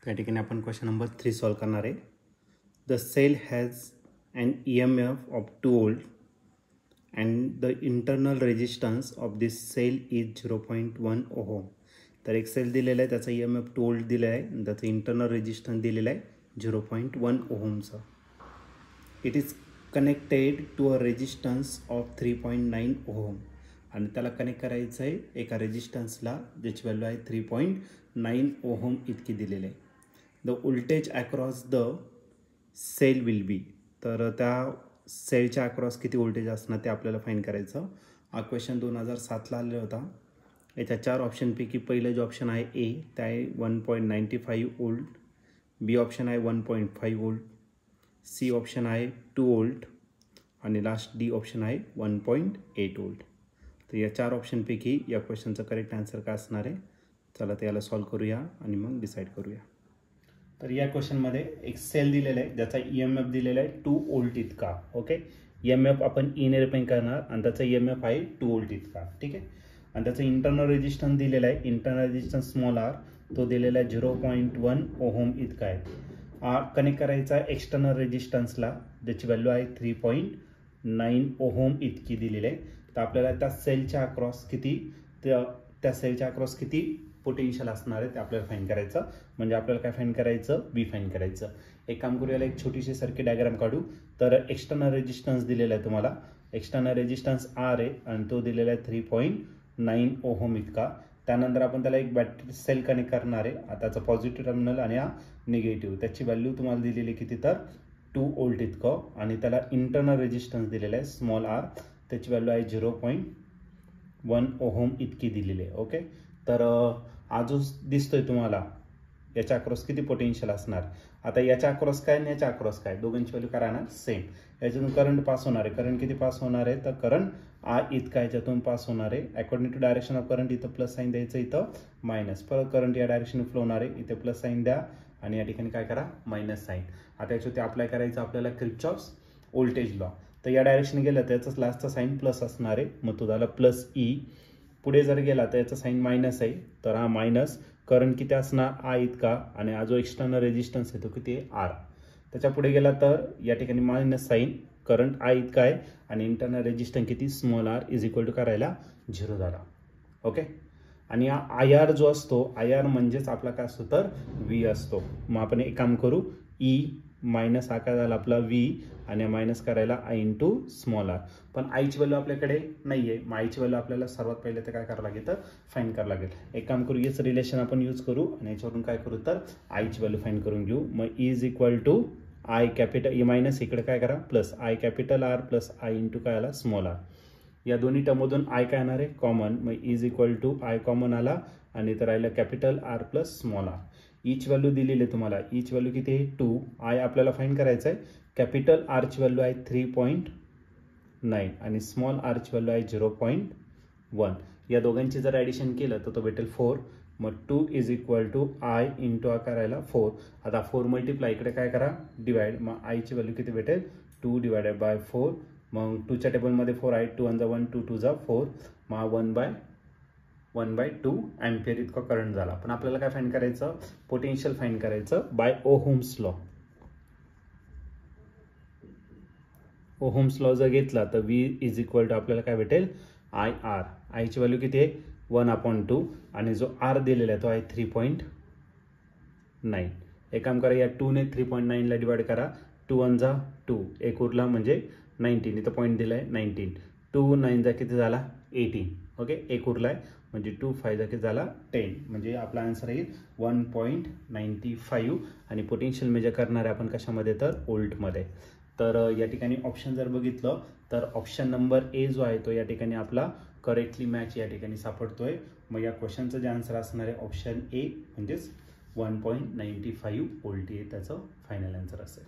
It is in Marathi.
त्या ठिकाणी आपण क्वेश्चन नंबर 3 सॉल्व करणार आहे. The cell has an EMF of 2 volt and the internal resistance of this cell is 0.1 ohm. तर एक सेल दिलेला आहे, त्याचा EMF 2 volt दिला आहे आणि त्याचा इंटरनल रेजिस्टन्स दिलेला आहे 0.1 ओहमचा. It is connected to a resistance of 3.9 ohm आणि त्याला कनेक्ट करायचं आहे एका रेजिस्टन्सला ज्याची व्हॅल्यू आहे 3.9 ओहम इतकी दिलेली आहे. The voltage across the cell will be. तर त्या सेलच्या अक्रॉस किती व्होल्टेज असणार ते आपल्याला फाइंड करायचं. हा क्वेश्चन 2007ला आलेला होता. याच्या 4 ऑप्शनपैकी पहिलं जे ऑप्शन आहे ए ते आहे 1.95 वोल्ट, बी ऑप्शन आहे 1.5 वोल्ट, सी ऑप्शन आहे 2 वोल्ट आणि लास्ट डी ऑप्शन आहे 1.8 वोल्ट. तर या 4 ऑप्शनपैकी या क्वेश्चनचं करेक्ट आन्सर काय असणार आहे. चला ते याला सॉल्व करूया आणि मग डिसाईड करूया. तर या क्वेश्चनमध्ये एक सेल दिलेला आहे ज्याचा EMF दिलेला आहे 2 वोल्ट इतका. ओके, EMF आपण ने रिप्रेझेंट करणार आणि त्याचा EMF आहे 2 वोल्ट इतका. ठीक आहे, आणि त्याचा इंटरनल रेजिस्टन्स दिलेला आहे, इंटरनल रेजिस्टन्स स्मॉल आर तो दिलेला आहे 0.1 ओहम इतका आहे. कनेक्ट करायचा एक्सटर्नल रेजिस्टन्सला ज्याची व्हॅल्यू आहे 3.9 ओहम इतकी दिलेली आहे. तर आपल्याला त्या सेलच्या अक्रॉस किती त्या सेलच्या अक्रॉस किती पोटेन्शियल असणार आहे ते आपल्याला फाइंड करायचं. म्हणजे आपल्याला काय फाइंड करायचं, बी फाइंड करायचं. एक काम करूया, एक छोटीशी सर्किट डायग्राम काढू. तर एक्सटर्नल रेजिस्टन्स दिलेला आहे तुम्हाला, एक्सटर्नल रेजिस्टन्स आर आहे आणि तो दिलेला आहे 3.9 ओहम इतका. त्यानंतर आपण त्याला एक बॅटरी सेल कनेक्ट करणार आहे. त्याचा पॉझिटिव्ह टर्मिनल आणि हा निगेटिव्ह. त्याची व्हॅल्यू तुम्हाला दिलेली किती तर 2 वोल्ट इतकं आणि त्याला इंटरनल रेजिस्टन्स दिलेला आहे स्मॉल आर, त्याची व्हॅल्यू आहे 0.1 ओहम इतकी दिलेली आहे. ओके, तर हा जो दिसतोय तुम्हाला याच्या अक्रॉस किती पोटेन्शियल असणार. आता याच्या अक्रॉस काय आणि याच्या अक्रॉस काय, दोघांची व्हॅल्यू काय राहणार सेम. याच्यातून करंट पास होणार आहे. करंट किती पास होणार आहे तर करंट इतका याच्यातून पास होणार आहे. According to direction of current इथं प्लस साईन द्यायचं, इथं मायनस. परत करंट या डायरेक्शन फ्लो होणार आहे, इथे प्लस साईन द्या आणि या ठिकाणी काय करा मायनस साईन. आता याच्यावरती अप्लाय करायचं आपल्याला किर्चॉफ्स व्होल्टेज लॉ. तर या डायरेक्शन गेलं तर याचाच लास्टचा साईन प्लस असणार आहे, मग तो झाला प्लस ई. पुढे जर गेला तर याचा साईन मायनस आहे, तर हा मायनस. करंट किती असणार इतका आणि हा जो एक्सटर्नल रेजिस्टन्स आहे तो किती आहे आर. त्याच्या पुढे गेला तर या ठिकाणी मायनस साईन, करंट इतका आहे आणि इंटरनल रेजिस्टन्स किती small R is equal to करायला 0 झाला. ओके, आणि हा IR जो असतो, IR म्हणजेच आपला काय असतो तर V असतो. मग आपण एक काम करू, ई मायनस हा काय झाला आपला V आणि मायनस करायला I इंटू स्मॉल आर. पण आईची व्हॅल्यू आपल्याकडे नाही आहे. मग आईची व्हॅल्यू आपल्याला सर्वात पहिले तर काय करावं लागेल तर फाइंड करावं लागेल. एक काम करू, हेच रिलेशन आपण यूज करू आणि याच्यावरून काय करू तर आईची व्हॅल्यू फाइंड करून घेऊ. मग is equal to I capital E minus इकडे काय करा plus I capital R plus I into काय आला स्मॉल आर. या दोन्ही टर्ममधून I काय येणार आहे कॉमन. मग is equal to I common आला आणि इथं राहिलं capital R plus small R. Each value दिलेली आहे तुम्हाला, ईच व्हॅल्यू किती आहे 2. I आपल्याला फाइंड करायचं आहे. कॅपिटल आरची व्हॅल्यू आहे 3.9 आणि स्मॉल आरची व्हॅल्यू आहे 0.1. या दोघांची जर ॲडिशन केलं तर तो भेटेल 4. मग 2 is equal to I into हा करायला 4. आता 4 मल्टिप्लाय इकडे काय करा डिवाइड. मग आयची व्हॅल्यू किती भेटेल 2 डिवायडेड बाय 4. मग 2च्या टेबलमध्ये 4 आहे, 2 1 1 2 2 4. मग 1/2 अँपियर इतका करंट झाला. पण आपल्याला काय फाइंड करायचं, पोटेन्शियल फाइंड करायचं by Ohm's law. Ohm's law जर घेतला तर V इज इक्वल टू आपल्याला काय भेटेल IR. आयची व्हॅल्यू किती आहे 1/2 आणि जो R दिलेला आहे तो आहे 3.9. एक काम करा, या 2 ने 3.9ला डिवाइड करा. 2 1 जा 2, एक उरला म्हणजे 19. इथं पॉईंट दिला आहे 19. 2 9 जा किती झाला 18. ओके, एक उरला आहे म्हणजे 2 5 जा किती झाला 10. म्हणजे आपला आन्सर येईल 1.95 आणि पोटेन्शियल मेजर करणार आहे आपण कशामध्ये तर व्होल्टमध्ये. तर या ठिकाणी ऑप्शन जर बघितलं तर ऑप्शन नंबर ए जो आहे तो या ठिकाणी आपला करेक्टली मॅच या ठिकाणी सापडतोय. मग या क्वेश्चनचं जे आन्सर असणार आहे ऑप्शन ए म्हणजेच 1.95 वोल्ट हे त्याचं फायनल आन्सर असेल.